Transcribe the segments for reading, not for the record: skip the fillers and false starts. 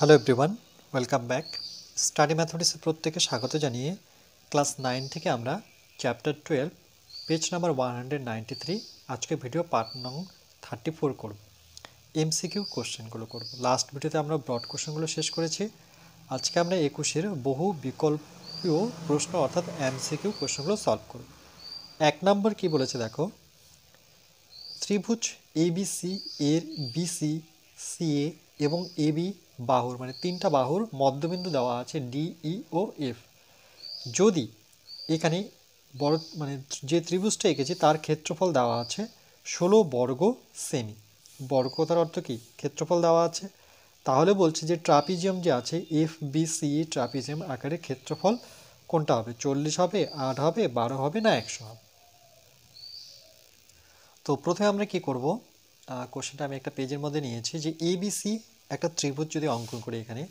Hello everyone, welcome back. Study ম্যাথমেটিক্সে প্রত্যেকে স্বাগত জানিয়ে ক্লাস 9 থেকে আমরা চ্যাপ্টার 12 পেজ নাম্বার 193 আজকে ভিডিও পার্ট নং 34 করব। এমসিকিউ কোশ্চেনগুলো করব। লাস্ট ভিডিওতে আমরা ব্রড কোশ্চেনগুলো শেষ করেছি। আজকে আমরা 21-এর বহু বিকল্পীয় প্রশ্ন অর্থাৎ এমসিকিউ কোশ্চেনগুলো সলভ করব। 1 নম্বর কি বলেছে দেখো, ত্রিভুজ এবিসি এর বিসি সিএ এবং এবি বাহুর মানে তিনটা বাহুর মধ্যবিন্দু দেওয়া আছে ডিই ও এফ। যদি এখানে বড় মানে যে ত্রিভুজটা এঁকেছে তার ক্ষেত্রফল দেওয়া আছে 16 বর্গ সেমি। বর্গ তার অর্থ কি? ক্ষেত্রফল দেওয়া আছে। তাহলে বলছে যে ট্রাপিজিয়াম যে আছে এফ বি সি ট্রাপিজিয়াম আকারে ক্ষেত্রফল কোনটা হবে? 40 হবে, 8 হবে, 12 হবে না 100 হবে? তো প্রথমে আমরা কি করব, কোশ্চেনটা আমি একটা পেজের মধ্যে নিয়েছি যে এবিসি একটা ত্রিভুজ যদি অঙ্কন করি এখানে,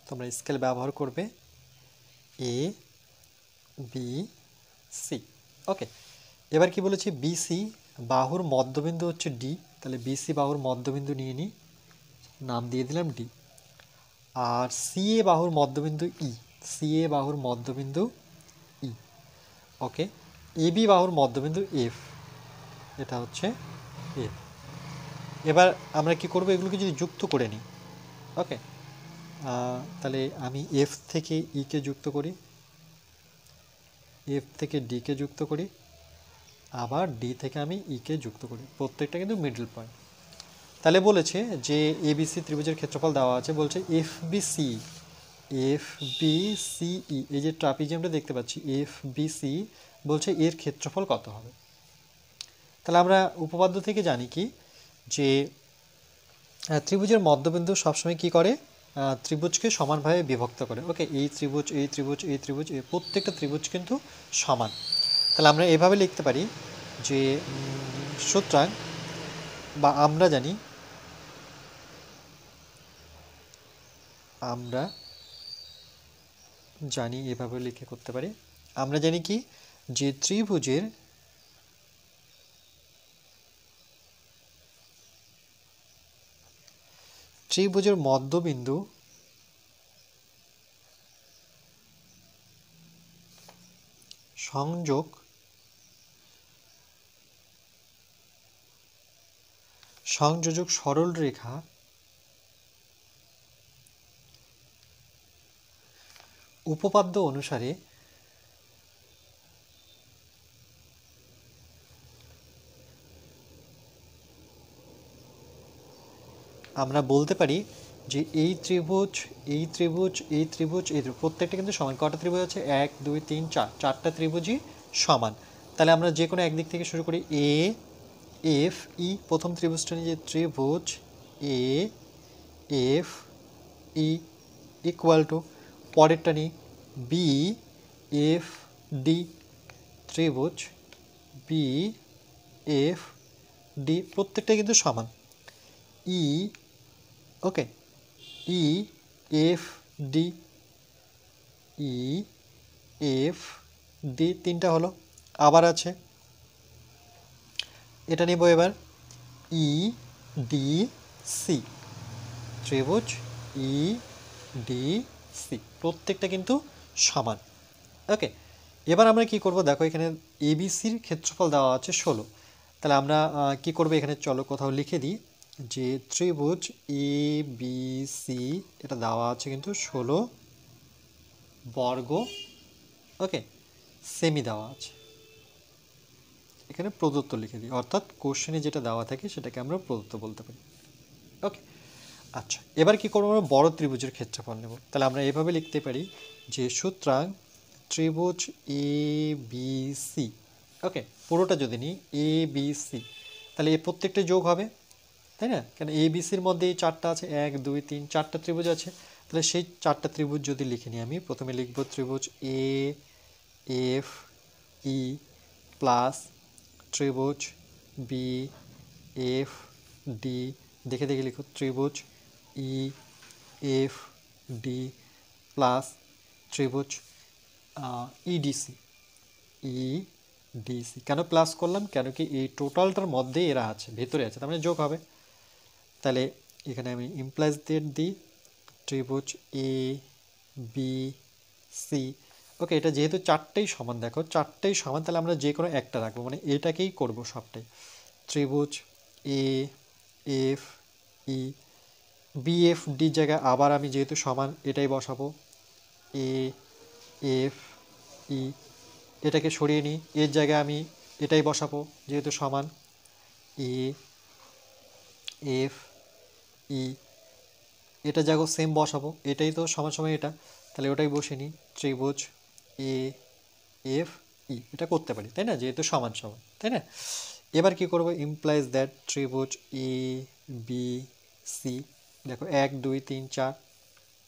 তোমরা স্কেল ব্যবহার করবে এ বি সি। ওকে, এবার কি বলেছি, বিসি বাহুর মধ্যবিন্দু হচ্ছে ডি, তাহলে বিসি বাহুর মধ্যবিন্দু নিয়ে নিই, নাম দিয়ে দিলাম ডি। আর সিএ বাহুর মধ্যবিন্দু ই, সিএ বাহুর মধ্যবিন্দু ই। ওকে, এবি বাহুর মধ্যবিন্দু এফ, এটা হচ্ছে এফ। এবার আমরা কি করব, এগুলোকে যদি যুক্ত করে নিই। ওকে, তাহলে আমি এফ থেকে ইকে যুক্ত করি, এফ থেকে ডিকে যুক্ত করি, আবার ডি থেকে আমি ইকে যুক্ত করি, প্রত্যেকটা কিন্তু মিডল পয়েন্ট। তাহলে বলেছে যে এবিসি ত্রিভুজের ক্ষেত্রফল দেওয়া আছে, বলছে F B C, F B C E, এই যে ট্রাপিজিয়ামটা দেখতে পাচ্ছি এফ বি সি, বলছে এর ক্ষেত্রফল কত হবে। তাহলে আমরা উপপাদ্য থেকে জানি কি যে ত্রিভুজের মধ্যবিন্দু সবসময় কি করে, ত্রিভুজকে সমানভাবে বিভক্ত করে। ওকে, এই ত্রিভুজ এই ত্রিভুজ এই ত্রিভুজ, এই প্রত্যেকটা ত্রিভুজ কিন্তু সমান। তাহলে আমরা এভাবে লিখতে পারি যে সুতরাং বা আমরা জানি, আমরা জানি এভাবে লিখে করতে পারি, আমরা জানি কি যে ত্রিভুজের মধ্যবিন্দু সংযোগ সংযোজক সরল রেখা উপপাদ্য অনুসারে আমরা বলতে পারি যে এই ত্রিভুজ এই ত্রিভুজ এই ত্রিভুজ এই প্রত্যেকটা কিন্তু সমান। কটা ত্রিভুজ আছে? 1 2 3 4, চারটা ত্রিভুজই সমান। তাহলে আমরা যে কোনো একদিক থেকে শুরু করি, এ এফ ই, প্রথম ত্রিভুজটা নিয়ে যে ত্রিভুজ A F E equal to, পরেরটা নিই বি এফ ডি, ত্রিভুজ বি এফ ডি, প্রত্যেকটা কিন্তু সমান। E, okay, E F D, E F D, তিনটা হলো। আবার আছে, এটা নিব এবার ই ডি সি, ত্রিভুজ ই ডি সি, প্রত্যেকটা কিন্তু সমান। ওকে, এবার আমরা কি করব, দেখো এখানে এবিসির ক্ষেত্রফল দেওয়া আছে 16। তাহলে আমরা কি করব, এখানে চলো কোথাও লিখে দিই যে ত্রিভুজ এ বি সি, এটা দেওয়া আছে কিন্তু 16 বর্গ, ওকে, সেমি দেওয়া আছে। এখানে প্রদত্ত লিখে দিই, অর্থাৎ কোশ্চেনে যেটা দেওয়া থাকে সেটাকে আমরা প্রদত্ত বলতে পারি। ওকে, আচ্ছা, এবার কি করবো, আমরা বড় ত্রিভুজের ক্ষেত্রফল নেব। তাহলে আমরা এভাবে লিখতে পারি যে সুতরাং ত্রিভুজ এ বি সি, ওকে, পুরোটা যদি নিই এ বি সি, তাহলে এই প্রত্যেকটা যোগ হবে, তাই না? কেন এ বি সির মধ্যে এই চারটা আছে, 1 2 3, চারটা ত্রিভুজ আছে। তাহলে সেই চারটা ত্রিভুজ যদি লিখে নিই, আমি প্রথমে লিখব ত্রিভুজ এ এফ ই প্লাস ত্রিভুজ বি এফ ডি, দেখে দেখে লিখো, ত্রিভুজ ই এফ ডি প্লাস ত্রিভুজ ইডিসি, ই ডি সি। কেন প্লাস করলাম? কেন কি এই টোটালটার মধ্যেই এরা আছে, ভেতরে আছে, তার মানে যোগ হবে। তাহলে এখানে আমি ইমপ্লাইজ দ্যাট দিই, ত্রিভুজ এ বি সি। ওকে, এটা যেহেতু চারটেই সমান, দেখো চারটেই সমান, তাহলে আমরা যে কোনো একটা রাখবো, মানে এটাকেই করব সবটাই। ত্রিভুজ A F E, B F ডির জায়গায় আবার আমি যেহেতু সমান এটাই বসাবো, এ এফ ই। এটাকে সরিয়ে নিই, এর জায়গায় আমি এটাই বসাবো যেহেতু সমান, এ এফ ই। এটা জায়গা সেম বসাবো, এটাই তো সমান সমান এটা, তাহলে ওটাই বসে নিই, ত্রিভুজ এ এফ ই। এটা করতে পারি তাই না, যেহেতু সমান সমান, তাই না? এবার কি করব, ইমপ্লাইজ দ্যাট ত্রিভুজ এ বি সি। দেখো 1 2 3 4,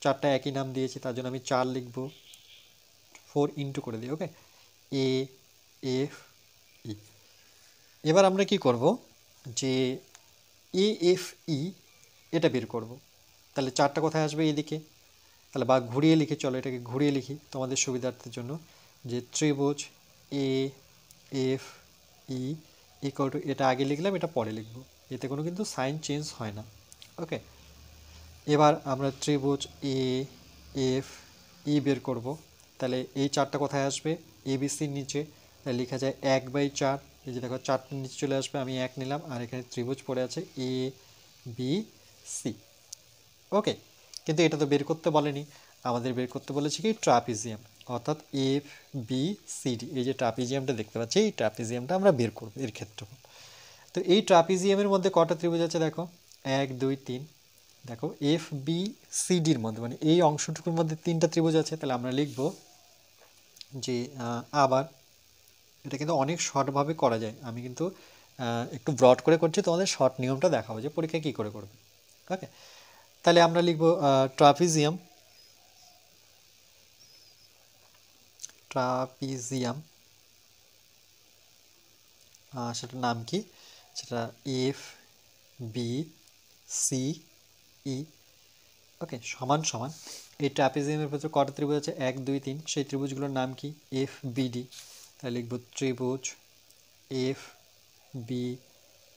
চারটা একই নাম দিয়েছি, তার জন্য আমি 4 লিখব, 4 ইন্টু করে দিই। ওকে, এ এফ ই। এবার আমরা কি করব, যে এ এফ ই এটা বের করব। তাহলে চারটা কোথায় আসবে? এদিকে। তাহলে বা ঘুরিয়ে লিখি, চলো এটাকে ঘুরিয়ে লিখি তোমাদের সুবিধার্থের জন্য, যে ত্রিভুজ A F E equal two, এটা আগে লিখলাম এটা পরে লিখব, এতে কোনো কিন্তু সাইন চেঞ্জ হয় না। ওকে, এবার আমরা ত্রিভুজ এ এফ ই বের করব। তাহলে এই চারটা কোথায় আসবে? এবিসির নিচে। তাহলে লেখা যায় 1/4। এই যে দেখো চারটার নিচে চলে আসবে, আমি 1 নিলাম, আর এখানে ত্রিভুজ পড়ে আছে এ বি সি। ওকে, কিন্তু এটা তো বের করতে বলেনি, আমাদের বের করতে বলেছে কি ট্রাপিজিয়াম, অর্থাৎ এফ বি সি ডি। এই যে ট্রাপিজিয়ামটা দেখতে পাচ্ছি, এই ট্রাপিজিয়ামটা আমরা বের করব এর ক্ষেত্রফল। তো এই ট্রাপিজিয়ামের মধ্যে কটা ত্রিভুজ আছে দেখো, 1 2 3। দেখো এফ বি সি ডির মধ্যে, মানে এই অংশটুকুর মধ্যে 3টা ত্রিভুজ আছে। তাহলে আমরা লিখব যে আবার, এটা কিন্তু অনেক শর্টভাবে করা যায়, আমি কিন্তু একটু ব্রড করে করছি, তোমাদের শর্ট নিয়মটা দেখাবো যে পরীক্ষায় কী করে করবে। ওকে, তাহলে আমরা লিখব ট্রাপিজিয়াম, ট্রাপিজিয়াম সেটার নাম কি, সেটা এফ বি সি ই। ওকে, সমান সমান এই ট্রাপিজিয়ামের ভেতরে কটা ত্রিভুজ আছে? 1 2 3। সেই ত্রিভুজগুলোর নাম কি? F B D. তাহলে লিখব ত্রিভুজ এফ বি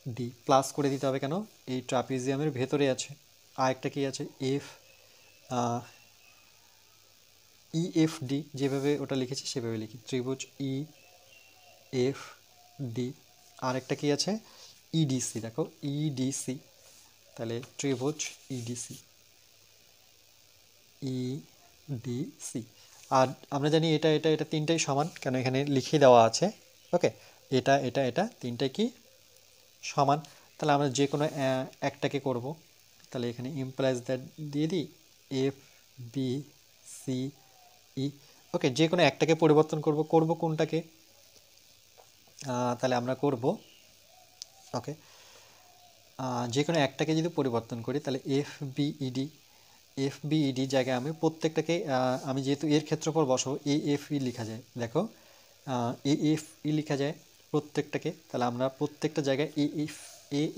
ডি। প্লাস করে দিতে হবে, কেন এই ট্রাপিজিয়ামের ভেতরে আছে। আরেকটা কি আছে? এফ ই এফ ডি, যেভাবে ওটা লিখেছি সেভাবে লিখি, ত্রিভুজ ই এফ ডি। আরেকটা কি আছে? ইডিসি। দেখো ইডিসি, তাহলে ত্রিভুজ ইডিসি ইডিসি। আর আমরা জানি এটা এটা এটা তিনটাই সমান, কেন এখানে লিখে দেওয়া আছে। ওকে, এটা এটা এটা তিনটাই কি সমান। তাহলে আমরা যে কোনো একটাকে করব। তাহলে এখানে ইমপ্লাইজ দ্যাট দিয়ে দিই, এফ বি সি ই। ওকে, যে কোনো একটাকে পরিবর্তন করব, করব কোনটাকে? তাহলে আমরা করব, ওকে, যে কোনো একটাকে যদি পরিবর্তন করি, তাহলে এফ বিইডি, এফ বিইডি জায়গায় আমি প্রত্যেকটাকে, আমি যেহেতু এর ক্ষেত্রফল বসাবো, এ এফ ই লেখা যায়। দেখো এ এফ ই লেখা যায় প্রত্যেকটাকে, তাহলে আমরা প্রত্যেকটা জায়গায় এ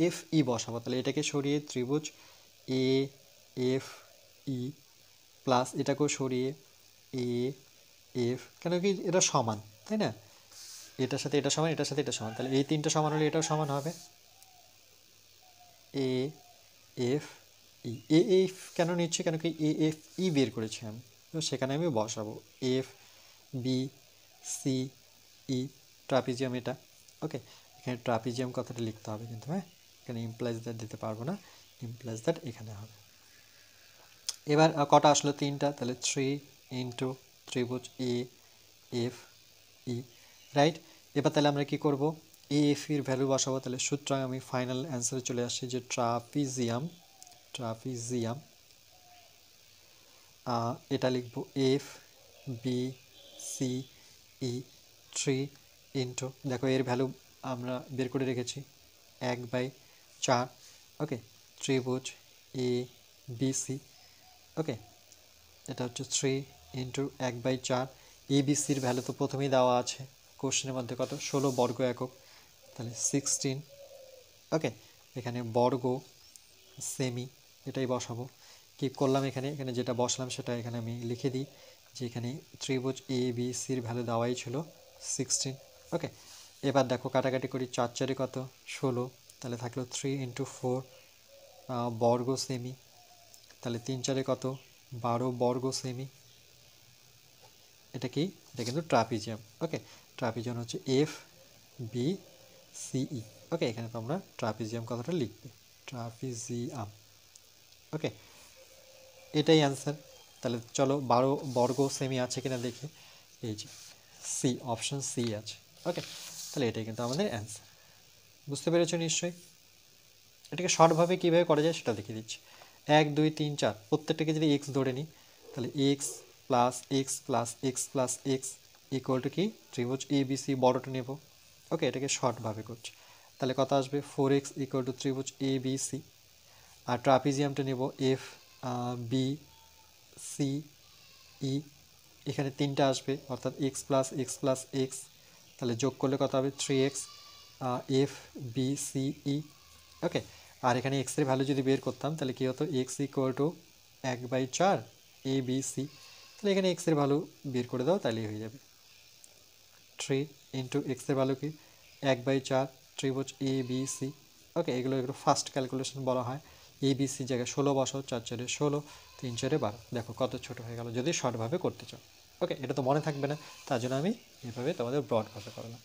এফ ই বসাবো। তাহলে এটাকে সরিয়ে ত্রিভুজ এ এফ ই, প্লাস এটাকেও সরিয়ে এ এফ, কেন কি এটা সমান তাই না, এটার সাথে এটা সমান, এটার সাথে এটা সমান, তাহলে এই তিনটা সমান হলে এটাও সমান হবে। এ এফ ই, এ এফ কেন নিচ্ছি, কেন কি এ এফ ই বের করেছি আমি, তো সেখানে আমি বসাবো F B C E, trapezium এটা। ওকে, এখানে ট্রাপিজিয়াম কথাটা লিখতে হবে কিন্তু, হ্যাঁ, এখানে ইমপ্লাইজ দ্যাট দিতে পারবো না, ইমপ্লাইজ দ্যাট এখানে হবে। এবার কটা আসলো? তিনটা, তাহলে 3 ইন্টু ত্রিভুজ এ এফ ই, রাইট। এবার তাহলে আমরা কি করব, এ এফ এর ভ্যালু বসাবো। তাহলে সুতরাং আমি ফাইনাল অ্যান্সারে চলে আসছি যে ট্রাপিজিয়াম, ট্রাপিজিয়াম এটা লিখব F B C E 3 into, দেখো এর ভ্যালু আমরা বের করে রেখেছি 1/4। ওকে, ত্রিভুজ এ বি সি। ওকে, এটা হচ্ছে 3 ইন্টু 1/4। এবিসির ভ্যালু তো প্রথমেই দেওয়া আছে কোশ্চেনের মধ্যে, কত? 16 বর্গ একক, তাহলে 16। ওকে, এখানে বর্গ সেমি এটাই বসাবো। কি করলাম এখানে, এখানে যেটা বসলাম সেটা এখানে আমি লিখে দিই, যে এখানে ত্রিভুজ এ বি সির ভ্যালু দেওয়াই ছিল 16। ওকে, এবার দেখো কাটাকাটি করি, 4 4 কত 16, তাহলে থাকলো 3 × 4 বর্গ সেমি, তাহলে 3 4 কত 12 বর্গ সেমি। এটা কি, এটা কিন্তু ট্রাপিজিয়াম। ওকে, ট্রাপিজিয়াম হচ্ছে এফ বি সিই। ওকে, এখানে তোমরা ট্রাপিজিয়াম কথাটা লিখবে, ট্রাপিজিয়াম। ওকে, এটাই অ্যান্সার। তাহলে চলো 12 বর্গ সেমি আছে কিনা দেখি, এই যে সি, অপশন সি আছে। ওকে, তাহলে এটাই কিন্তু আমাদের অ্যান্সার। বুঝতে পেরেছো নিশ্চয়ই? এটাকে শর্টভাবে কীভাবে করা যায় সেটা দেখিয়ে দিচ্ছি। 1 2 3 4 প্রত্যেকটাকে যদি এক্স ধরে নিই, তাহলে x plus x plus x plus x equal two কি, ত্রিভুজ এ বি সি বড়টা নেব। ওকে, এটাকে শর্টভাবে করছি, তাহলে কত আসবে 4x ইকুয়াল টু ত্রিভুজ এ বি সি। আর ট্রাপিজিয়ামটা নেব এফ বি সি ই, এখানে 3টা আসবে অর্থাৎ x plus x plus x, তাহলে যোগ করলে কত হবে 3x F B C E. Okay, আর এখানে এক্সের ভ্যালু যদি বের করতাম তাহলে কী হতো, x equal to 1/4 A B C, তাহলে এখানে এক্সের ভ্যালু বের করে দাও তাহলেই হয়ে যাবে। 3 ইন্টু এক্সের ভ্যালু কি 1/4 ত্রিভুজ এ বি সি। ওকে, এগুলো ফার্স্ট ক্যালকুলেশন বলা হয়। এ বি সি জায়গায় 16 বসাও, 4 4 16, 3 4 12, দেখো কত ছোটো হয়ে গেল যদি শর্টভাবে করতে চাও। ওকে, এটা তো মনে থাকবে না, তার জন্য আমি এভাবে তোমাদের ব্রডভাবে করলাম।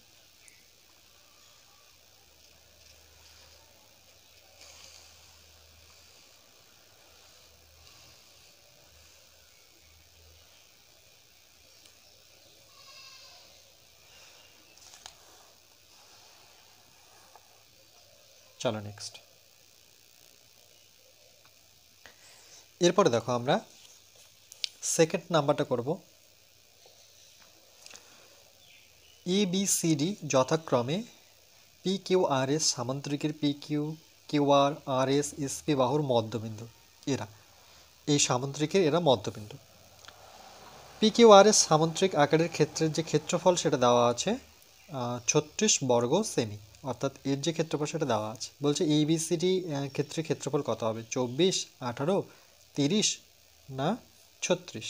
চলো নেক্সট। এরপরে দেখো আমরা সেকেন্ড নাম্বারটা করব। এ বি সি ডি যথাক্রমে P Q R S সামান্তরিকের P Q Q R আর এস এস পি বাহুর মধ্যবিন্দু। এরা এই সামান্তরিকের এরা মধ্যবিন্দু। পি কিউ আর এস সামান্তরিক আকারের ক্ষেত্রের যে ক্ষেত্রফল সেটা দেওয়া আছে 36 বর্গ সেমি, অর্থাৎ এর যে ক্ষেত্রফল সেটা দেওয়া আছে। বলছে এ বি সি ডি ক্ষেত্রের ক্ষেত্রফল কত হবে, 24 18 30 না 36।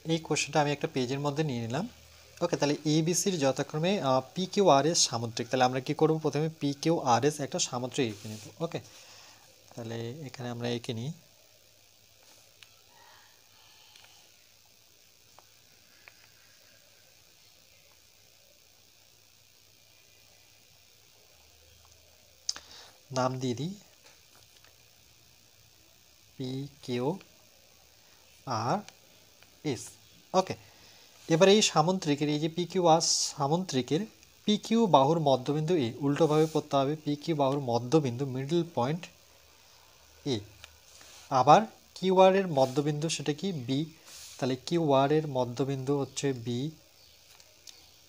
এই কোশ্চেনটা আমি একটা পেজের মধ্যে নিয়ে নিলাম। ওকে, তাহলে এ বি সির যথাক্রমে পি কিউ আর এস সামুদ্রিক, তাহলে আমরা কি করব, প্রথমে পি কিউ আর এস একটা সামুদ্রিক এঁকে নেব। ওকে, তাহলে এখানে আমরা এঁকে নিই। নাম দিয়ে দিই পি কিউ আর এস। ওকে, এবার এই সামুদ্রিকের এই যে P Q R সামুদ্রিকের P Q বাহুর মধ্যবিন্দু এ, উল্টোভাবে পড়তে হবে, পি কিউ বাহুর মধ্যবিন্দু মিডল পয়েন্ট এ। আবার কিউ আর এর মধ্যবিন্দু সেটা কি বি, তাহলে কিউ আর এর মধ্যবিন্দু হচ্ছে বি।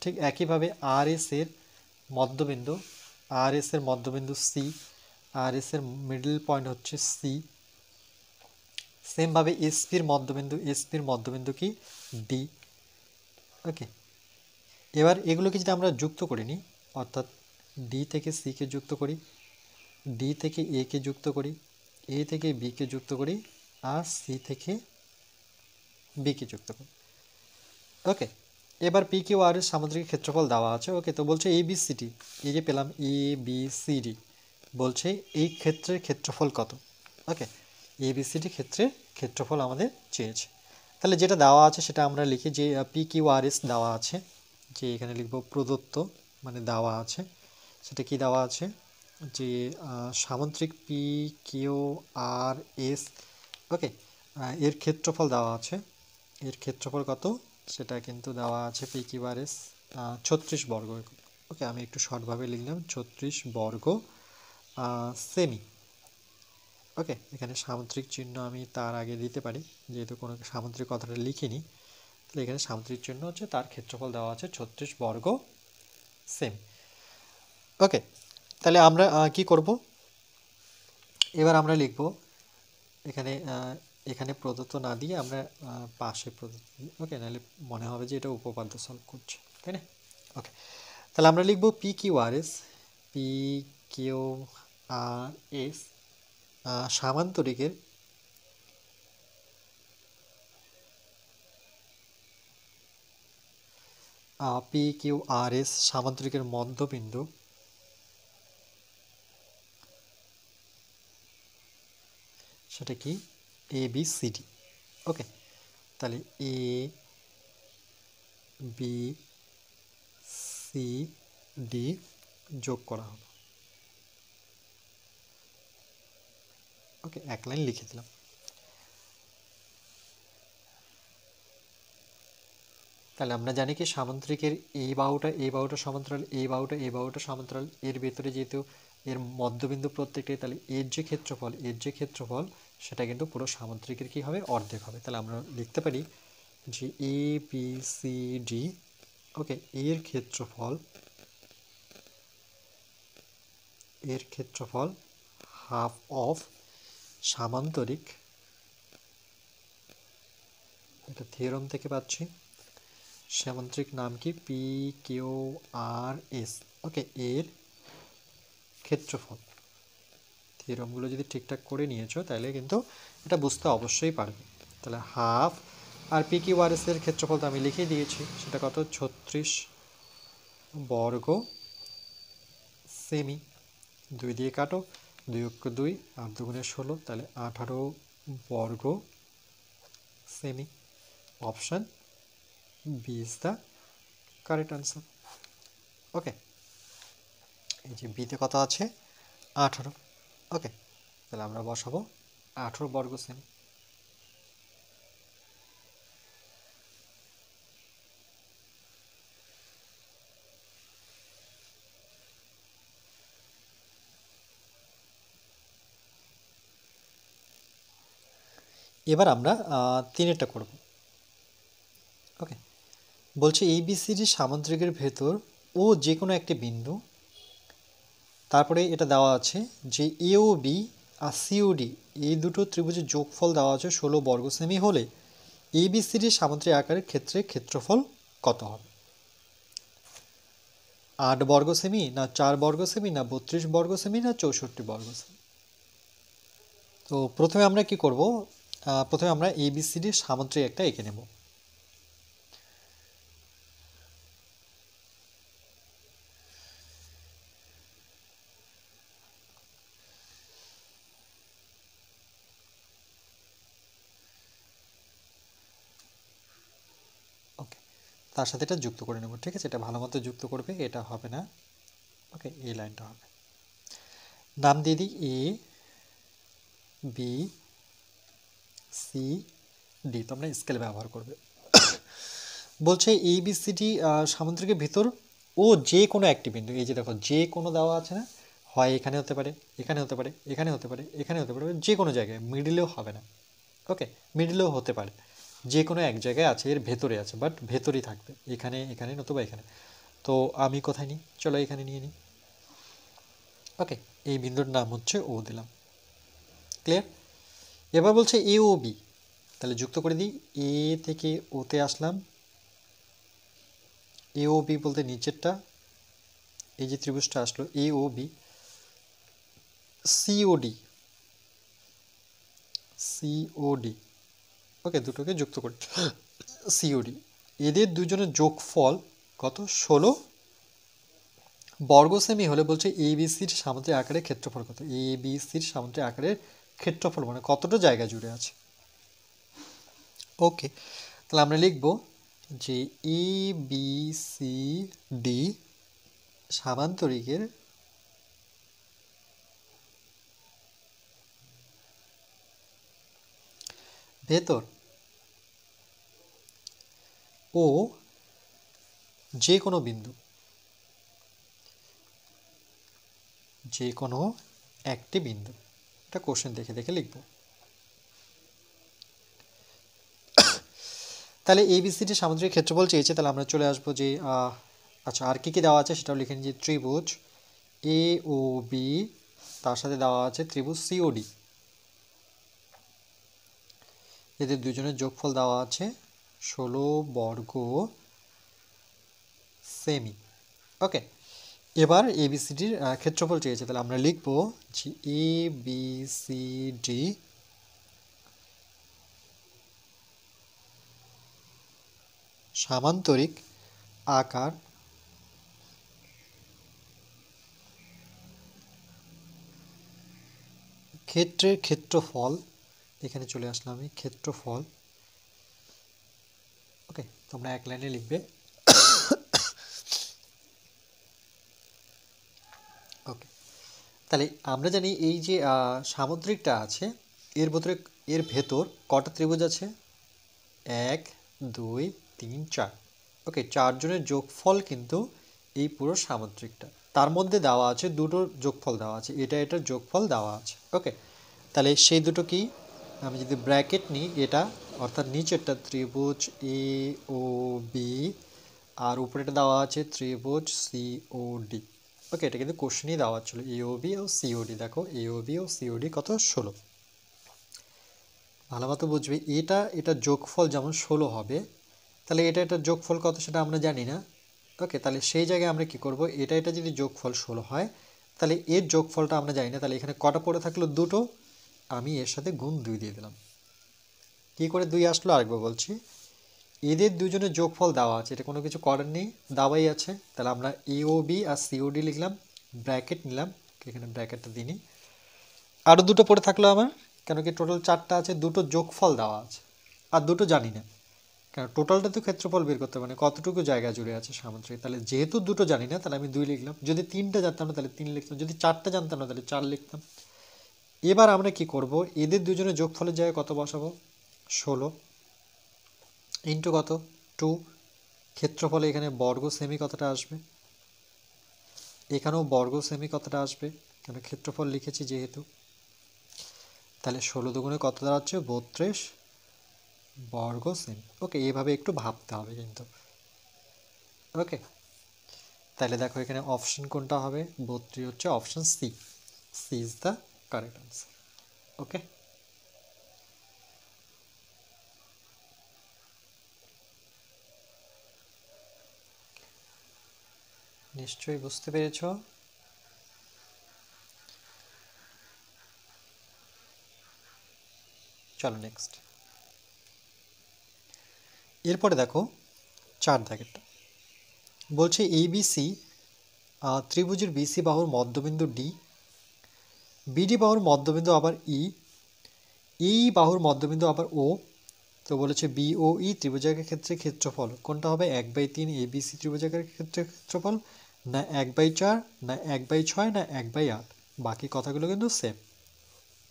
ঠিক একইভাবে আর এস এর মধ্যবিন্দু, আর এস এর মধ্যবিন্দু সি, আর এস এর মিডল পয়েন্ট হচ্ছে সি। সেমভাবে এসপির মধ্যবিন্দু, এসপির মধ্যবিন্দু কি ডি। ওকে, এবার এগুলোকে যদি আমরা যুক্ত করে নিই, অর্থাৎ ডি থেকে সিকে যুক্ত করি, ডি থেকে এ কে যুক্ত করি, এ থেকে বিকে যুক্ত করি, আর সি থেকে বিকে যুক্ত করি। ওকে, এবার পি কিউ আর এর সামুদ্রিক ক্ষেত্রফল দেওয়া আছে। ওকে, তো বলছে এ বি সি ডি, এই যে পেলাম এ বি সি ডি, বলছে এই ক্ষেত্রের ক্ষেত্রফল কত। ওকে, এ বি সি ডি ক্ষেত্রের ক্ষেত্রফল আমাদের চেয়েছে। তাহলে যেটা দেওয়া আছে সেটা আমরা লিখি, যে পি কিউ আর এস দেওয়া আছে, যে এখানে লিখব প্রদত্ত মানে দেওয়া আছে, সেটা কি দেওয়া আছে, যে সামুদ্রিক পি কিউ আর এস। ওকে, এর ক্ষেত্রফল দেওয়া আছে, এর ক্ষেত্রফল কত সেটা কিন্তু দেওয়া আছে পি কিউ আর এস 36 বর্গ। ওকে, আমি একটু শর্টভাবে লিখলাম 36 বর্গ সেমি। ওকে, এখানে সামুদ্রিক চিহ্ন আমি তার আগে দিতে পারি, যেহেতু কোনো সামুদ্রিক কথাটা লিখিনি, তাহলে এখানে সামুদ্রিক চিহ্ন হচ্ছে, তার ক্ষেত্রফল দেওয়া আছে 36 বর্গ সেমি। ওকে, তাহলে আমরা কি করব, এবার আমরা লিখব এখানে এখানে প্রদত্ত না দিয়ে আমরা পাশে প্রদত্ত দিই। ওকে, নাহলে মনে হবে যে এটা উপপাদ্য সলভ করছে, তাই না? ওকে, তাহলে আমরা লিখব P Q R S, P Q R S সামান্তরিকের P Q R S সামান্তরিকের মধ্যবিন্দু সেটা কি এ বি সি ডি। ওকে, তাহলে এ বি সি ডি যোগ করা হলো। ওকে, এক লাইন লিখে দিলাম। তাহলে আমরা জানি কি সামান্তরিকের এই বাহুটা সমান্তরাল, এই বাহুটা সমান্তরাল, এর ভেতরে যেহেতু এর মধ্যবিন্দু প্রত্যেকটাই, তাহলে এর যে ক্ষেত্রফল সেটা কিন্তু পুরো সামান্তরিকের কি হবে, অর্ধেক হবে। তাহলে আমরা লিখতে পারি যে এ বি সি ডি, ওকে, এর ক্ষেত্রফল হাফ অফ সামান্তরিক, এটা থিওরাম থেকে পাচ্ছি, সামান্তরিক নাম কি পি কিউ আর এস। ওকে, এর ক্ষেত্রফল। থিওরামগুলো যদি ঠিকঠাক করে নিয়েছো তাহলে কিন্তু এটা বুঝতে অবশ্যই পারবে। তাহলে হাফ, আর পি কিউ আর এস এর ক্ষেত্রফল তো আমি লিখে দিয়েছি, সেটা কত, 36 বর্গ সেমি। 2 দিয়ে কাটো, 2 অক্ষ 2 আর 2 গুণে 16, তাহলে 18 বর্গ সেমি। Option B is the correct answer. Okay, এই যে বিতে কত আছে, 18। ওকে, তাহলে আমরা বসাবো 18 বর্গ সেমি। এবার আমরা তিনেরটা করব। ওকে, বলছে এবিসিডি সামান্তরিকের ভেতর ও যে কোনো একটি বিন্দু, তারপরে এটা দেওয়া আছে যে এও বি আর সিওডি এই দুটো ত্রিভুজের যোগফল দেওয়া আছে 16 বর্গ সেমি হলে এবিসিডি সামান্তরিক আকারের ক্ষেত্রে ক্ষেত্রফল কত হবে? 8 বর্গ সেমি, না 4 বর্গ সেমি, না 32 বর্গ সেমি, না 64 বর্গ সেমি? তো প্রথমে আমরা কি করব, প্রথমে আমরা এবিসিডি সামান্তরিক একটা এঁকে নেব। ওকে, তার সাথে এটা যুক্ত করে নেব, ঠিক আছে? এটা ভালো মতো যুক্ত করবে, এটা হবে না। ওকে, এই লাইনটা হবে, নাম দিয়ে দিই এ বি সি ডি, তোমরা স্কেল ব্যবহার করবে। বলছে এই বি সি ডি সামান্তরিকের ভিতর ও যে কোনো একটি বিন্দু, এই যে দেখো যে কোনো দেওয়া আছে না, হয় এখানে হতে পারে, এখানে হতে পারে, এখানে হতে পারে, এখানে হতে পারে, যে কোনো জায়গায়, মিডিলেও হবে না। ওকে, মিডিলেও হতে পারে, যে কোনো এক জায়গায় আছে, এর ভেতরে আছে, বাট ভেতরেই থাকবে, এখানে এখানে নতুবা এখানে। তো আমি কোথায় নিই, চলো এখানে নিয়ে নিই। ওকে, এই বিন্দুর নাম হচ্ছে ও দিলাম। ক্লিয়ার? এবার বলছে এ ও বি, তাহলে যুক্ত করে দিই, এ থেকে ওতে আসলাম, এ ও বি বলতে নিচেরটা, এই যে ত্রিভুজটা আসলো এ ও বি, সিওডি, সিওডি, ওকে, দুটোকে যুক্ত করি, সিওডি, এদের দুজনের যোগফল কত, 16 বর্গ সেমি হলে বলছে এবিসির সামান্তরিক আকারের ক্ষেত্রফল কত। এবিসির সামান্তরিক আকারের ক্ষেত্রফল মানে কতটা জায়গা জুড়ে আছে। ওকে, তাহলে আমরা লিখব যে এ বি সি ডি সামান্তরিকের ভেতর ও যে কোনো বিন্দু, যে কোনো একটি বিন্দু, এটা কোশ্চেন দেখে দেখে লিখব। তাহলে এবিসিডি সামান্তরিক ক্ষেত্রফল চেয়েছে, তাহলে আমরা চলে আসবো যে আচ্ছা আর কি কি দেওয়া আছে সেটাও লিখে নিই, যে ত্রিভুজ এ ও বি, তার সাথে দেওয়া আছে ত্রিভুজ সিওডি, এদের দুজনের যোগফল দেওয়া আছে 16 বর্গ সেমি। ওকে, এবার এবিসিডির ক্ষেত্রফল চেয়েছে, তাহলে আমরা লিখব যে এ বি সি ডি সামান্তরিক আকার ক্ষেত্রের ক্ষেত্রফল, এখানে চলে আসলাম আমি, ক্ষেত্রফল। ওকে, তোমরা এক লাইনে লিখবে। ওকে, তাহলে আমরা জানি এই যে সামুদ্রিকটা আছে, এর ভেতর কটা ত্রিভুজ আছে? 1 2 3 4। ওকে, 4 জনের যোগফল কিন্তু এই পুরো সামুদ্রিকটা। তার মধ্যে দেওয়া আছে দুটোর যোগফল দেওয়া আছে, এটার যোগফল দেওয়া আছে। ওকে, তাহলে সেই দুটো কি? আমি যদি ব্র্যাকেট নিই, এটা অর্থাৎ নিচেরটা ত্রিভুজ এ ও বি, আর উপরেটা দেওয়া আছে ত্রিভুজ সি ও ডি। ওকে, এটা কিন্তু কোশ্চেনই দেওয়া ছিল, এ ও বি ও সিওডি। দেখো এ ও বি ও সিওডি কত? 16। ভালো মতো বুঝবে, এটা যোগফল যেমন 16 হবে, তাহলে এটার যোগফল কত সেটা আমরা জানি না। ওকে, তাহলে সেই জায়গায় আমরা কি করব, এটা যদি যোগফল 16 হয়, তাহলে এর যোগফলটা আমরা জানি না, তাহলে এখানে কটা পড়ে থাকলো? দুটো। আমি এর সাথে গুণ 2 দিয়ে দিলাম। কী করে 2 আসলো আরেকবার বলছি, এদের দুজনের যোগফল দেওয়া আছে, এটা কোনো কিছু করার নেই, দেওয়াই আছে। তাহলে আমরা এ ও বি আর সিওডি লিখলাম, ব্র্যাকেট নিলাম, এখানে ব্র্যাকেটটা দিই। আরও দুটো পড়ে থাকলো আমার, কেন কি টোটাল 4টা আছে, দুটো যোগফল দেওয়া আছে, আর দুটো জানি না। কারণ টোটালটা তো ক্ষেত্রফল বের করতে, মানে কতটুকু জায়গা জুড়ে আছে সামুদ্রিক। তাহলে যেহেতু দুটো জানি না, তাহলে আমি 2 লিখলাম। যদি 3টা জানতাম না তাহলে 3 লিখতাম, যদি 4টা জানতাম না তাহলে 4 লিখতাম। এবার আমরা কি করব, এদের দুজনের যোগফলের জায়গায় কত বসাবো? 16 ইন্টু কত? 2। ক্ষেত্রফলে এখানে বর্গ সেমি কতটা আসবে, এখানেও বর্গ সেমি কতটা আসবে, কেন ক্ষেত্রফল লিখেছি যেহেতু। তাহলে 16 দুগুণে কত দাঁড়াচ্ছে? 32 বর্গ সেমি। ওকে, এইভাবে একটু ভাবতে হবে কিন্তু। ওকে, তাহলে দেখো এখানে অপশন কোনটা হবে? 32 হচ্ছে option C. C is the correct answer. Okay, নিশ্চয়ই বুঝতে পেরেছ। চলো নেক্সট। এরপরে দেখো 4 দাগেরটা বলছে এবিসি ত্রিভুজের বিসি বাহুর মধ্যবিন্দু ডি, বিডি বাহুর মধ্যবিন্দু আবার ই, ই বাহুর মধ্যবিন্দু আবার ও। তো বলেছে বি ও ই ত্রিভুজাকার ক্ষেত্রে ক্ষেত্রফল কোনটা হবে? 1/3 এবিসি ত্রিভুজাকার ক্ষেত্রে ক্ষেত্রফল, না 1/4, না 1/6, না 1/8। বাকি কথাগুলো কিন্তু সেম।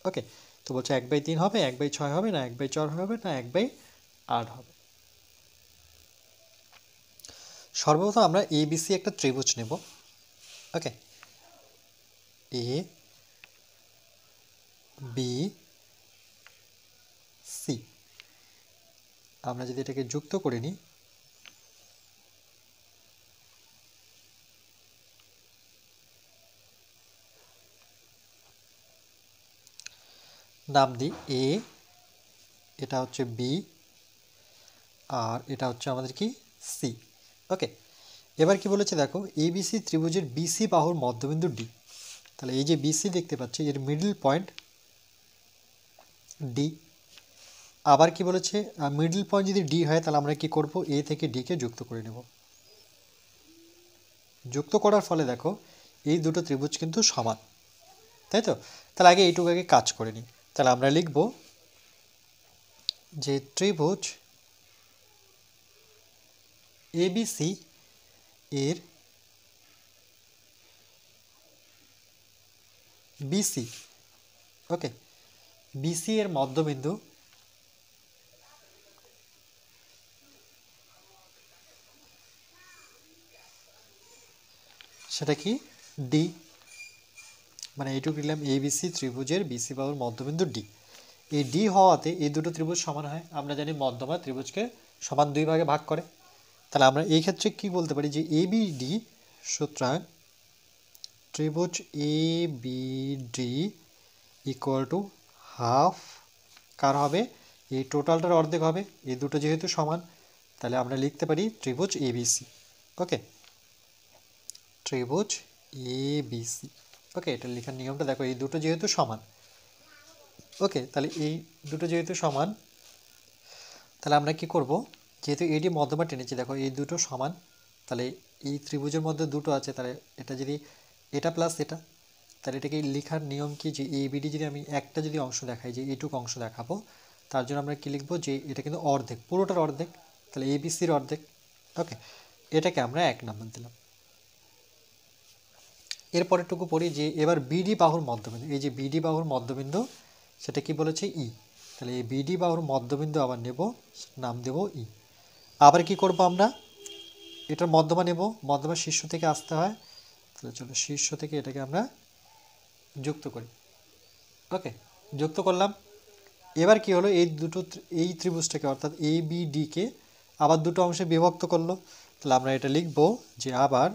ওকে, তো বলছে 1/3 হবে, 1/6 হবে, না 1/4 হবে, না 1/8 হবে। সর্বপ্রথম আমরা এবিসি একটা ত্রিভুজ নেব। ওকে, এ বি সি, আমরা যদি এটাকে যুক্ত করে নিই, নাম দিই এ, এটা হচ্ছে বি, আর এটা হচ্ছে আমাদের কি? সি। ওকে, এবার কি বলেছে দেখো, এবিসি ত্রিভুজের বিসি বাহুর মধ্যবিন্দু ডি। তাহলে এই যে বিসি দেখতে পাচ্ছি, এর মিডল পয়েন্ট ডি। আবার কি বলেছে, মিডল পয়েন্ট যদি ডি হয়, তাহলে আমরা কি করব, এ থেকে ডিকে যুক্ত করে নেব। যুক্ত করার ফলে দেখো এই দুটো ত্রিভুজ কিন্তু সমান, তাই তো? তাহলে আগে এইটুকু আগে কাজ করে নিই। তাহলে আমরা লিখব যে ত্রিভুজ এবিসি এর বিসি, ওকে, বিসি এর মধ্যবিন্দু সেটা কি? ডি। মানে এইটুকু নিলাম, এবিসি ত্রিভুজের বিসি বাহুর মধ্যবিন্দু ডি। এই ডি হওয়াতে এই দুটো ত্রিভুজ সমান হয়। আমরা জানি মধ্যমা ত্রিভুজকে সমান 2 ভাগে ভাগ করে। তাহলে আমরা এই ক্ষেত্রে কি বলতে পারি, যে এ বি ডি, সুতরাং ত্রিভুজ A B D equal to half কার হবে? এই টোটালটার অর্ধেক হবে, এই দুটো যেহেতু সমান। তাহলে আমরা লিখতে পারি ত্রিভুজ এবিসি। ওকে, ত্রিভুজ এবিসি। ওকে, এটা লেখার নিয়মটা দেখো, এই দুটো যেহেতু সমান। ওকে, তাহলে এই দুটো যেহেতু সমান, তাহলে আমরা কি করব, যেহেতু এডি মধ্যমা টেনেছি, দেখো এই দুটো সমান, তাহলে এই ত্রিভুজের মধ্যে দুটো আছে, তাহলে এটা যদি এটা প্লাস এটা, তাহলে এটাকে লেখার নিয়ম কি যে এবিডি যদি আমি একটা যদি অংশ দেখাই যে এইটুকু অংশ দেখাবো, তার জন্য আমরা কি লিখবো যে এটা কিন্তু অর্ধেক, পুরোটার অর্ধেক, তাহলে এবিসির অর্ধেক। ওকে, এটাকে আমরা 1 নাম্বার দিলাম। এরপরেরটুকু পড়ি যে এবার বিডি বাহুর মধ্যবিন্দু, এই যে বিডি বাহুর মধ্যবিন্দু সেটা কি বলেছে ই, তাহলে এই বিডি বাহুর মধ্যবিন্দু আবার নেব, নাম দেব ই। আবার কি করব আমরা, এটার মধ্যমা নেব, মধ্যমা শীর্ষ থেকে আসতে হয়, তাহলে চলো শীর্ষ থেকে এটাকে আমরা যুক্ত করি। ওকে, যুক্ত করলাম। এবার কি হলো, এই দুটো এই ত্রিভুজটাকে অর্থাৎ এ বি ডি কে আবার দুটো অংশে বিভক্ত করলো, তাহলে আমরা এটা লিখব যে আবার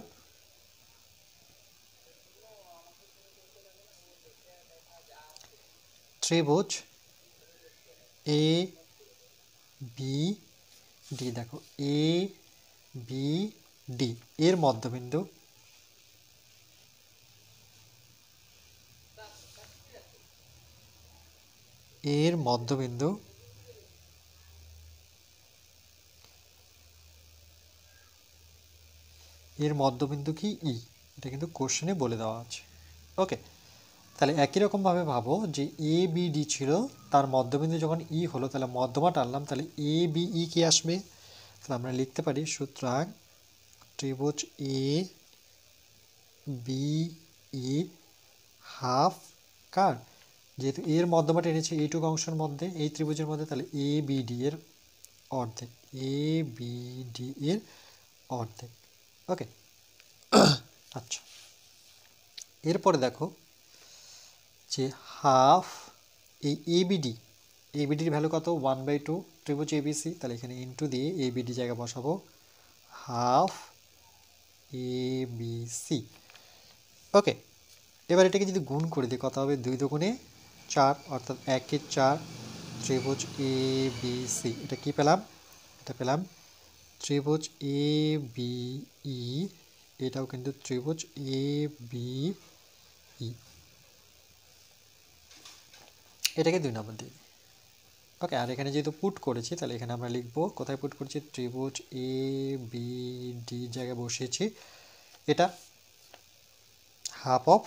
ত্রিভুজ এ বি ডি, দেখো এ বি ডি এর মধ্যবিন্দু এর মধ্যবিন্দু এর মধ্যবিন্দু কি ই, এটা কিন্তু কোশ্চেনে বলে দেওয়া আছে। ওকে, তাহলে একই রকমভাবে ভাবো যে এ বি ডি ছিল, তার মধ্যবিন্দু যখন ই হলো তাহলে মধ্যমা টানলাম, তাহলে এ বি ই কি আসবে, তাহলে আমরা লিখতে পারি সুতরাং ত্রিভুজ এ বি ই হাফ কার, যেহেতু এর মধ্যমা টেনেছে এইটুকু অংশের মধ্যে এই ত্রিভুজের মধ্যে, তাহলে এ বি ডি এর অর্ধেক, এ বি ডি এর অর্ধেক। ওকে, আচ্ছা এরপরে দেখো যে হাফ এই এবিডি, এবিডির ভ্যালু কত 1/2 ত্রিভুজ এবিসি, তাহলে এখানে ইন্টু দিয়ে এবিডি জায়গা বসাবো হাফ এবিসি। ওকে, এবার এটাকে যদি গুণ করে দিই কত হবে, 2 দুগুণে 4 অর্থাৎ 1 4 ত্রিভুজ এ বি সি। এটা কি পেলাম, এটা পেলাম ত্রিভুজ এ বি ই, এটাও কিন্তু ত্রিভুজ এ বি ই, এটাকে 2 নম্বর দিই। ওকে, আর এখানে যেহেতু পুট করেছি তাহলে এখানে আমরা লিখবো, কোথায় পুট করেছি, ত্রিভুজ এ বি ডি জায়গায় বসিয়েছি, এটা হাফ অফ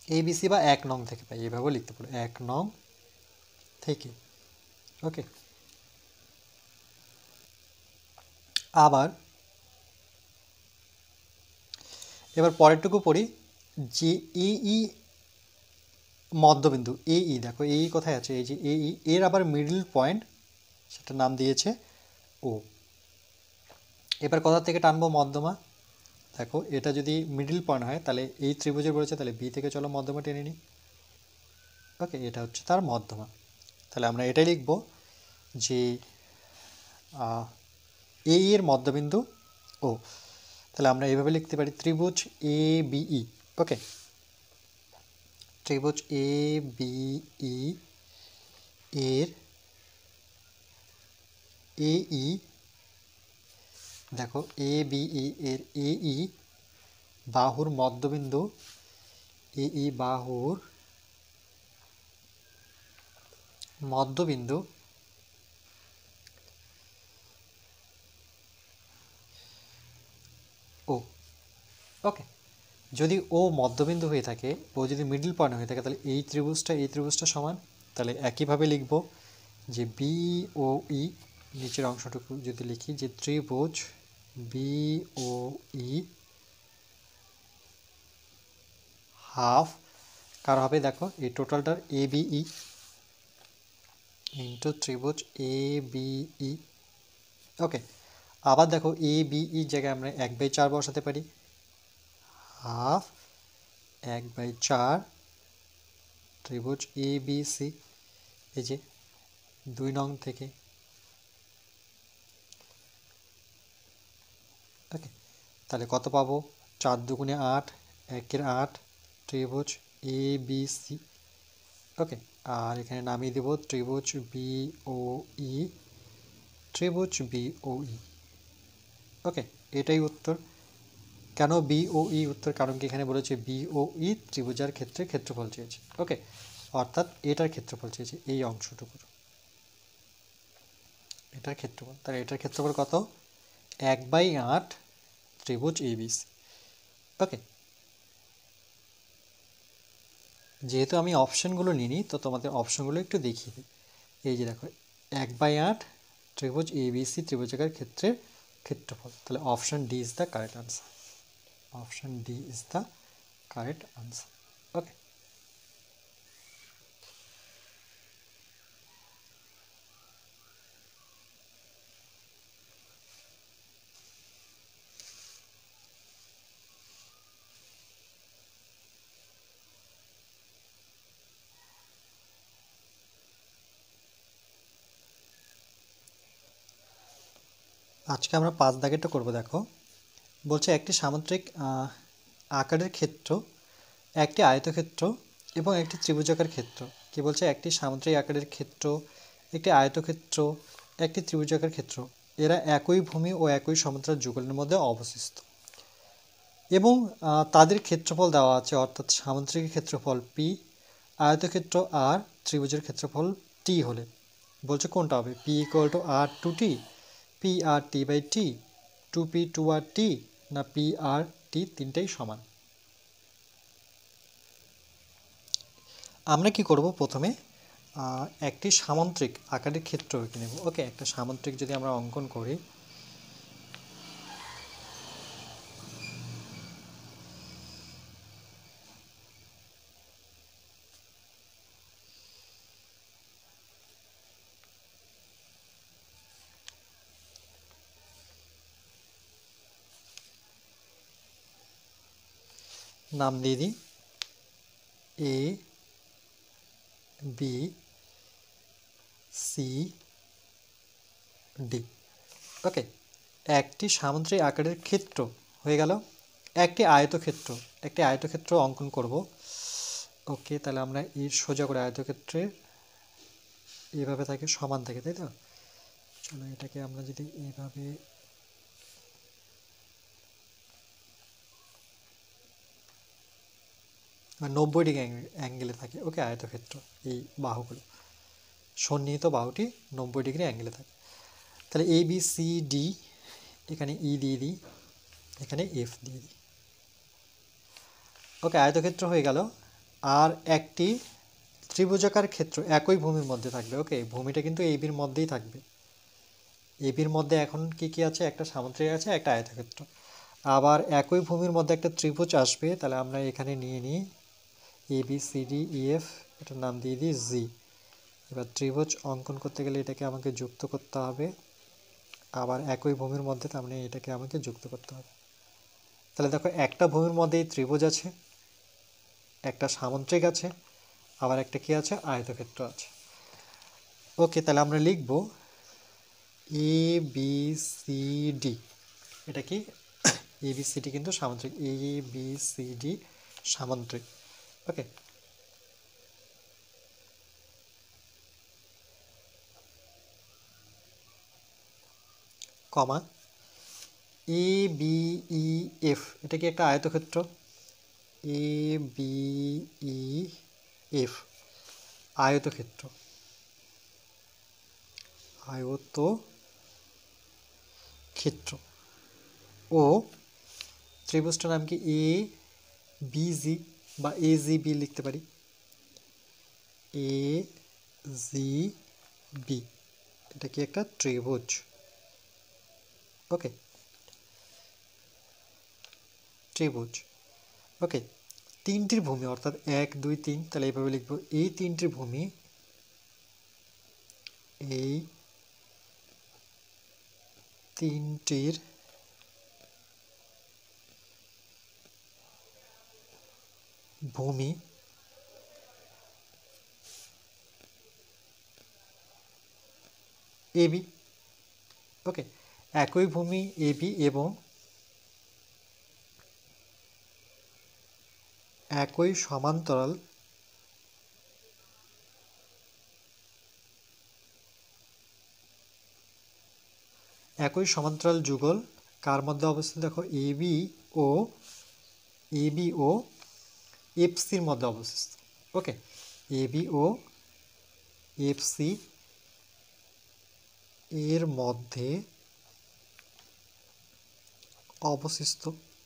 এবিসি বা 1 নং থেকে পাই, এভাবেও লিখতে পারো 1 নং থেকে। ওকে, আবার এবার পরেরটুকু পড়ি যে এই মধ্যবিন্দু এই, দেখো এই কোথায় আছে, এই যে এই এর আবার মিডল পয়েন্ট, সেটা নাম দিয়েছে ও। এবার কোথা থেকে টানবো মধ্যমা, দেখো এটা যদি মিডল পয়েন্ট হয় তাহলে এই ত্রিভুজের বলেছে, তাহলে বি থেকে চলো মধ্যমা টেনে নিই। ওকে, এটা হচ্ছে তার মধ্যমা, তাহলে আমরা এটাই লিখব যে এ এর মধ্যবিন্দু ও, তাহলে আমরা এইভাবে লিখতে পারি ত্রিভুজ এ বিই। ওকে, ত্রিভুজ এ বিই এর এই, দেখো এ বিই এর এই বাহুর মধ্যবিন্দু, এই বাহুর মধ্যবিন্দু ও। ওকে, যদি ও মধ্যবিন্দু হয়ে থাকে, ও যদি মিডল পয়েন্ট হয়ে থাকে, তাহলে এই ত্রিভুজটা সমান, তাহলে একইভাবে লিখব যে বি ও ই, নিচের অংশটুকু যদি লিখি যে ত্রিভুজ বি ও ই হাফ কার হবে, দেখো এই টোটালটার এ বিই ইন্টু ত্রিভুজ এ বিই। ওকে, আবার দেখো এ বিই জায়গায় আমরা 1/4 বসাতে পারি, হাফ 1/4 ত্রিভুজ এ বি সি, এই যে 2 নং থেকে। ওকে, তাহলে কত পাবো, 4 দুগুণে 8, 1 8 ত্রিভুজ এ বি সি। ওকে, আর এখানে নামিয়ে দেব ত্রিভুজ বি ও ই, ত্রিভুজ বি ও ই। ওকে, এটাই উত্তর। কেন বি ও ই উত্তর, কারণ কি এখানে বলেছে বি ও ই ত্রিভুজার ক্ষেত্রে ক্ষেত্রফল চেয়েছে। ওকে, অর্থাৎ এটার ক্ষেত্রফল চেয়েছে, এই অংশটুকুর এটার ক্ষেত্রফল, তাহলে এটার ক্ষেত্রফল কত, 1/8 ত্রিভুজ এবিসি। ওকে, যেহেতু আমি অপশানগুলো নিইনি তো তোমাদের অপশানগুলো একটু দেখিয়ে দিই। এই যে দেখো 1/8 ত্রিভুজ এবিসি ত্রিভুজাকার ক্ষেত্রের ক্ষেত্রফল, তাহলে option D is the correct answer. Option D is the correct answer. Okay, আজকে আমরা 5 দাগেরটা করবো। দেখো বলছে একটি সামুদ্রিক আকারের ক্ষেত্র, একটি আয়তক্ষেত্র এবং একটি ত্রিভুজাকার ক্ষেত্র। কি বলছে? একটি সামুদ্রিক আকারের ক্ষেত্র, একটি আয়তক্ষেত্র, একটি ত্রিভুজাকার ক্ষেত্র, এরা একই ভূমি ও একই সমান্তরাল যুগলের মধ্যে অবস্থিত এবং তাদের ক্ষেত্রফল দেওয়া আছে, অর্থাৎ সামুদ্রিকের ক্ষেত্রফল পি, আয়তক্ষেত্র আর, ত্রিভুজের ক্ষেত্রফল টি হলে বলছে কোনটা হবে? P equal to R two T, P R T by T, two P two R T, না পি আর টি তিনটাই সমান। আমরা কি করব? প্রথমে একটি সামুদ্রিক আকারের ক্ষেত্র এঁকে নেব। ওকে, একটা সামুদ্রিক যদি আমরা অঙ্কন করি, নাম দিয়ে দিই এ বি সি ডি। ওকে, একটি সামুদ্রিক আকারের ক্ষেত্র হয়ে গেল, একটি আয়তক্ষেত্র, একটি আয়তক্ষেত্র অঙ্কন করব। ওকে, তাহলে আমরা এর সোজা করে আয়তক্ষেত্রের এইভাবে থাকে, সমান থাকে, তাই তো? চলো এটাকে আমরা যদি এইভাবে আর 90 ডিগ্রি অ্যাঙ্গেলে থাকে। ওকে, আয়তক্ষেত্র এই বাহুগুলো, সন্নিহিত বাহুটি 90 ডিগ্রি অ্যাঙ্গেলে থাকে। তাহলে এ বি সি ডি, এখানে ই দিয়ে দিই, এখানে এফ দিয়ে দিই। ওকে, আয়তক্ষেত্র হয়ে গেল। আর একটি ত্রিভুজাকার ক্ষেত্র একই ভূমির মধ্যে থাকবে। ওকে, ভূমিটা কিন্তু এই বির মধ্যেই থাকবে। এই বির মধ্যে এখন কি কি আছে? একটা সামুদ্রিক আছে, একটা আয়তক্ষেত্র। আবার একই ভূমির মধ্যে একটা ত্রিভুজ আসবে, তাহলে আমরা এখানে নিয়ে নিই A B C D E F, এটার নাম দিয়ে দিই জি। এবার ত্রিভুজ অঙ্কন করতে গেলে এটাকে আমাকে যুক্ত করতে হবে, আবার একই ভূমির মধ্যে তার মানে এটাকে আমাকে যুক্ত করতে হবে। তাহলে দেখো একটা ভূমির মধ্যেই ত্রিভুজ আছে, একটা সামুদ্রিক আছে, আবার একটা কি আছে? আয়তক্ষেত্র আছে। ওকে, তাহলে আমরা লিখব এ বি সি ডি, এটা কি? এ বি সি ডি কিন্তু সামুদ্রিক, এ বি সি ডি সামুদ্রিক। ওকে, কমা এ বি ই এফ, এটা কি একটা আয়তক্ষেত্র? এ বি ই এফ আয়তক্ষেত্র, আয়তক্ষেত্র ও ত্রিভুজটার নাম কি? এ বিজি বা এ জি বি লিখতে পারি, এ জি বি, এটা কি একটা ত্রিভুজ। ওকে, ত্রিভুজ। ওকে, তিনটির ভূমি অর্থাৎ 1 2 3, তাহলে এইভাবে লিখবো এই তিনটির ভূমি, এই তিনটির ভূমি এবি। ওকে, একই ভূমি এবি এবং একই সমান্তরাল যুগল কার মধ্যে অবস্থিত? দেখো ও এবি ও এফসির মধ্যে অবস্থিত। ওকে, এবি ও এফসি এর মধ্যে অবশিষ্ট,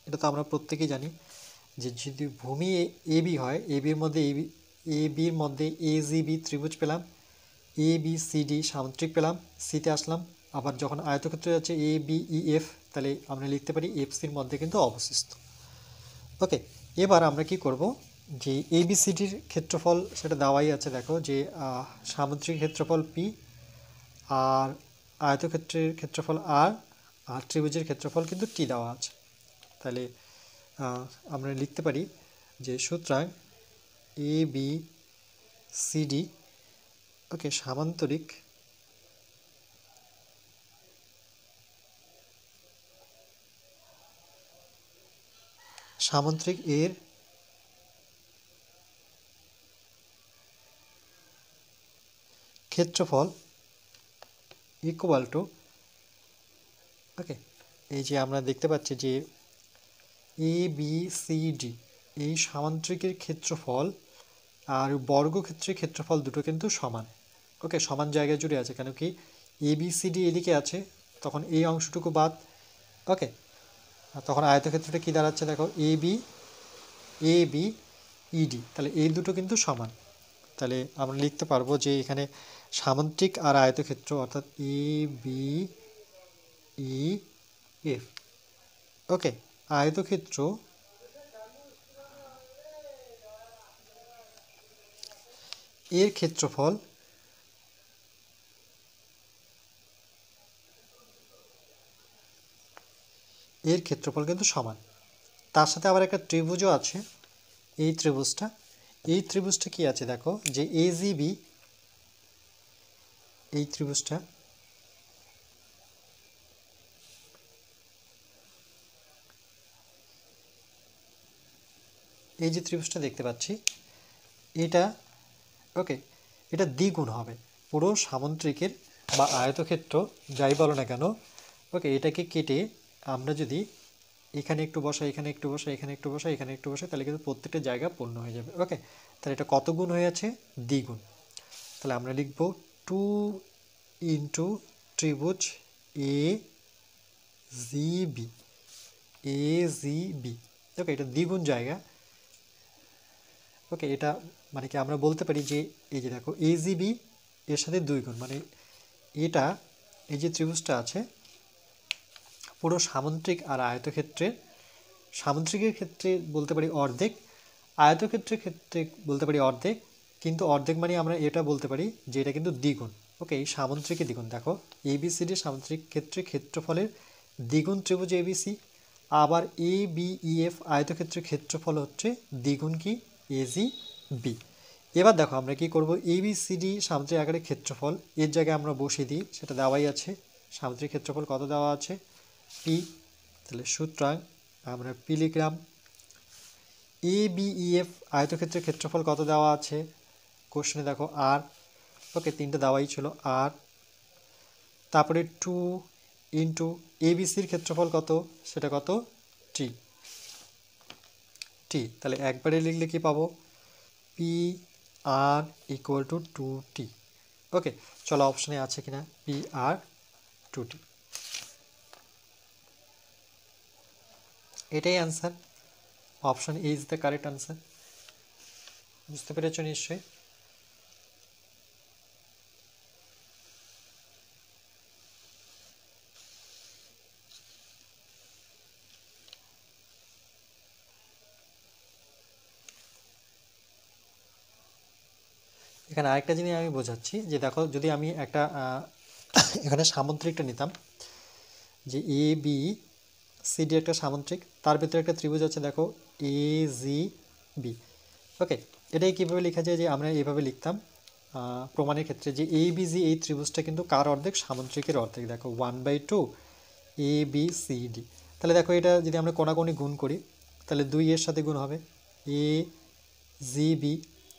এটা তো আমরা প্রত্যেকেই জানি যে যদি ভূমি এ বি হয়, এ বির মধ্যে এ জি বি ত্রিভুজ পেলাম, এ বি সি ডি সামুদ্রিক পেলাম, সিতে আসলাম, আবার যখন আয়তক্ষেত্রে যাচ্ছে এ বি ই এফ, তাহলে আমরা লিখতে পারি এফ সির মধ্যে কিন্তু অবশিষ্ট। ওকে, এবার আমরা কি করব, যে এ বি সি ডির ক্ষেত্রফল সেটা দেওয়াই আছে, দেখো যে সামুদ্রিক ক্ষেত্রফল পি, আর আয়তক্ষেত্রের ক্ষেত্রফল আর, আর ত্রিভুজের ক্ষেত্রফল কিন্তু টি দেওয়া আছে। তাহলে আমরা লিখতে পারি যে সুতরাং এ বি সি ডি, ওকে, সামান্তরিক এর ক্ষেত্রফল ইকুয়াল টু, ওকে, এই যে আমরা দেখতে পাচ্ছি যে এ বি সি ডি এই সামান্তরিকের ক্ষেত্রফল আর বর্গক্ষেত্রের ক্ষেত্রফল দুটো কিন্তু সমান। ওকে, সমান জায়গায় জুড়ে আছে, কেন কি এ বি সি ডি এদিকে আছে, তখন এই অংশটুকু বাদ। ওকে, আর তখন আয়তক্ষেত্রটা কী দাঁড়াচ্ছে, দেখো এ বি ইডি, তাহলে এই দুটো কিন্তু সমান। তাহলে আমরা লিখতে পারবো যে এখানে সামান্তরিক আর আয়তক্ষেত্র অর্থাৎ এ বি ই এফ, ওকে, আয়তক্ষেত্র এর ক্ষেত্রফল কিন্তু সমান। তার সাথে আবার একটা ত্রিভুজও আছে, এই ত্রিভুজটা কি আছে, দেখো যে এ জি বি, এই ত্রিভুজটা, এই যে ত্রিভুজটা দেখতে পাচ্ছি এটা, ওকে, এটা দ্বিগুণ হবে পুরো সামুদ্রিকের বা আয়তক্ষেত্র যাই বলো না কেন। ওকে, এটাকে কেটে আমরা যদি এখানে একটু বসাই, এখানে একটু বসাই, এখানে একটু বসাই, এখানে একটু বসাই, তাহলে কিন্তু প্রত্যেকটা জায়গা পূর্ণ হয়ে যাবে। ওকে, তাহলে এটা কত গুণ হয়ে আছে, দ্বিগুণ। তাহলে আমরা লিখব 2 ইন্টু ত্রিভুজ এ জি বি, ওকে, এটা দ্বিগুণ জায়গা। ওকে, এটা মানে কি আমরা বলতে পারি যে এই যে দেখো এ জি বি এর সাথে 2 গুণ, মানে এটা এই যে ত্রিভুজটা আছে পুরো সামুদ্রিক আর আয়তক্ষেত্রের, সামুদ্রিকের ক্ষেত্রে বলতে পারি অর্ধেক, আয়তক্ষেত্রের ক্ষেত্রে বলতে পারি অর্ধেক, কিন্তু অর্ধেক মানে আমরা এটা বলতে পারি যে এটা কিন্তু দ্বিগুণ। ওকে, এই সামুদ্রিকের দ্বিগুণ, দেখো এবিসিডি সামুদ্রিক ক্ষেত্রফলের দ্বিগুণ ত্রিভুজ এবিসি, আবার এ বি ই এফ আয়তক্ষেত্রের ক্ষেত্রফল হচ্ছে দ্বিগুণ কি এজি বি। এবার দেখো আমরা কি করব, এবিসিডি সামুদ্রিক আকারের ক্ষেত্রফল এর জায়গায় আমরা বসিয়ে দিই, সেটা দেওয়াই আছে, সামুদ্রিক ক্ষেত্রফল কত দেওয়া আছে, পি। তাহলে সুতরাং আমরা পি লিখলাম। এ বি ই এফ আয়তক্ষেত্রের ক্ষেত্রফল কত দেওয়া আছে কোশ্চেনে, দেখো আর, ওকে, তিনটে দেওয়াই ছিল আর, তারপরে 2 ইন্টু এবিসির ক্ষেত্রফল কত, সেটা কত, টি, তাহলে একবারে লিখলে কি পাবো, P R equal to 2t। Okay, চলো অপশনে আছে কিনা, পি আর 2t, এটাই answer, option A is the correct answer. বুঝতে পেরেছ নিশ্চয়ই। এখানে আরেকটা জিনিস আমি বোঝাচ্ছি, যে দেখো যদি আমি একটা এখানে সামুদ্রিকটা নিতাম, যে এ বি সি ডি একটা সামুদ্রিক, তার ভিতরে একটা ত্রিভুজ আছে, দেখো এ জি বি। ওকে, এটাই কীভাবে লেখা যায়, যে আমরা এইভাবে লিখতাম প্রমাণের ক্ষেত্রে, যে এ বি জি এই ত্রিভুজটা কিন্তু কার অর্ধেক, সামুদ্রিকের অর্ধেক, দেখো 1/2 এ বি সি ডি। তাহলে দেখো এটা যদি আমরা কোণাকোণি গুণ করি, তাহলে 2 এর সাথে গুণ হবে, A G B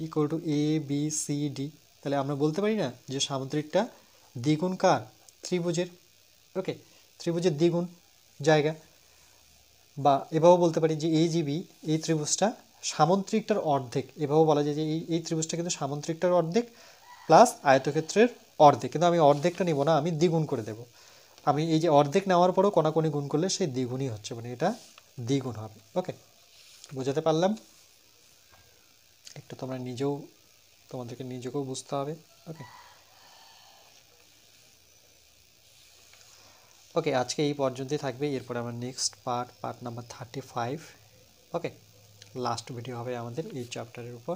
equal to A B C D. তাহলে আমরা বলতে পারি না যে সামুদ্রিকটা দ্বিগুণ কার, ত্রিভুজের। ওকে, ত্রিভুজের দ্বিগুণ জায়গা, বা এভাবেও বলতে পারি যে এই জিবি এই ত্রিভুজটা সামুদ্রিকটার অর্ধেক, এভাবেও বলা যায় যে এই ত্রিভুজটা কিন্তু সামুদ্রিকটার অর্ধেক প্লাস আয়তক্ষেত্রের অর্ধেক, কিন্তু আমি অর্ধেকটা নিব না, আমি দ্বিগুণ করে দেব। আমি এই যে অর্ধেক নেওয়ার পরও কোনাকুনি গুণ করলে সেই দ্বিগুণই হচ্ছে, মানে এটা দ্বিগুণ হবে। ওকে, বোঝাতে পারলাম? একটু তোমরা তোমাদেরকে নিজেকেও বুঝতে হবে। ওকে ওকে, আজকে এই পর্যন্তই থাকবে। এরপরে আমার নেক্সট পার্ট নাম্বার 35। ওকে, লাস্ট ভিডিও হবে আমাদের এই চ্যাপ্টারের উপর।